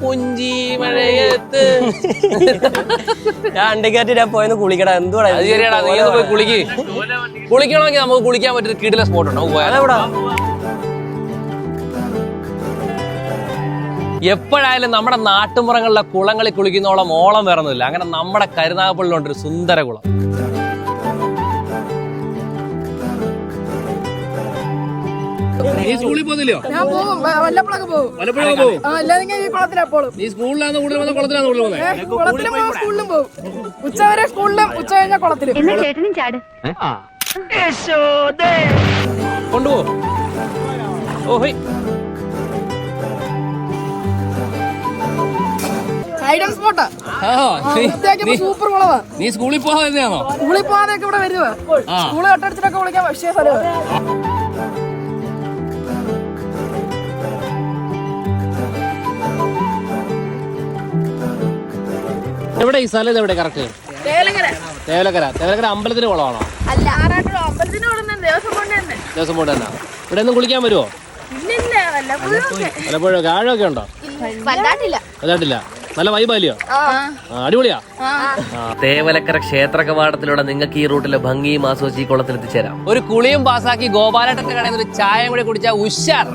പുഞ്ചി മഴയത്ത് ഞാൻ അണ്ടിക്കാറ്റിട്ട് പോയെന്ന് കുളിക്കടാ. എന്തുവാ അത് ശരിയാടാ, നീ ഒന്ന് പോയി കുളിക്കണമെങ്കിൽ നമുക്ക് കുളിക്കാൻ പറ്റിയ കിടില സ്പോട്ട് ഉണ്ടോ? അതെവിടാ? എപ്പോഴായാലും നമ്മുടെ നാട്ടുമ്പുറങ്ങളിലെ കുളങ്ങളിൽ കുളിക്കുന്നോളം ഓളം വേറൊന്നുമില്ല. അങ്ങനെ നമ്മുടെ കരുനാഗപ്പള്ളിയിലുണ്ടൊരു സുന്ദര കുളം. നീ സ്കൂളിൽ പോകുന്നില്ലയോ? ഞാൻ പോകും, വല്ലപ്പോഴൊക്കെ പോകും. വല്ലപ്പോഴൊക്കെ പോകും. ഈ കുളത്തിലാ പോളും. നീ സ്കൂളിലാണ് കൂടുതൽ പോകുന്നത്, കുളത്തിലാണ് കൂടുതൽ പോകുന്നത്? കുളത്തിലും പോകും, സ്കൂളിലും പോകും. ഉച്ചവരെ സ്കൂളിലും, ഉച്ച കഴിഞ്ഞാൽ കുളത്തിലും. ചേട്ടനും ചാട്. കൊണ്ടുപോ. ഓഹോയ്, ഐഡം സ്പോട്ടാ. സൂപ്പർ കുളവാ. നീ സ്കൂളിൽ പോകാതെയാണോ? സ്കൂളിൽ പോകാതെയൊക്കെ ഇവിടെ വരുവാ. സ്കൂള് തൊട്ടടുത്തിട്ടൊക്കെ വിളിക്കാൻ പക്ഷേ സ്ഥലമാണ്. എവിടെ ഈ സ്ഥലം? എവിടെ കറക്റ്റ്? തേലങ്കര. തേവലക്കര അമ്പലത്തിന്റെ കുളമാണോ? അല്ല, അമ്പലത്തിന് ദിവസം കൊണ്ട് തന്നെ. ദിവസം കൊണ്ട് തന്നെ. ഇവിടെ ഒന്നും കുളിക്കാൻ വരുമോ? വല്ലപ്പോഴൊക്കെ. ആഴമൊക്കെ ഉണ്ടോ? വലുതായിട്ടില്ല. നല്ല വൈബാലിയോ? അടിപൊളിയാ. തേവലക്കര ക്ഷേത്ര കവാടത്തിലൂടെ നിങ്ങൾക്ക് ഈ റൂട്ടിലെ ഭംഗിയും ആസ്വദിച്ച് ഈ കുളത്തിൽ എത്തിച്ചേരാം. ഒരു കുളിയും പാസാക്കി ഗോപാലേട്ടന്റെ കടയിൽ നിന്ന് ഒരു ചായ കൂടി കുടിച്ചാൽ ഉഷാർ.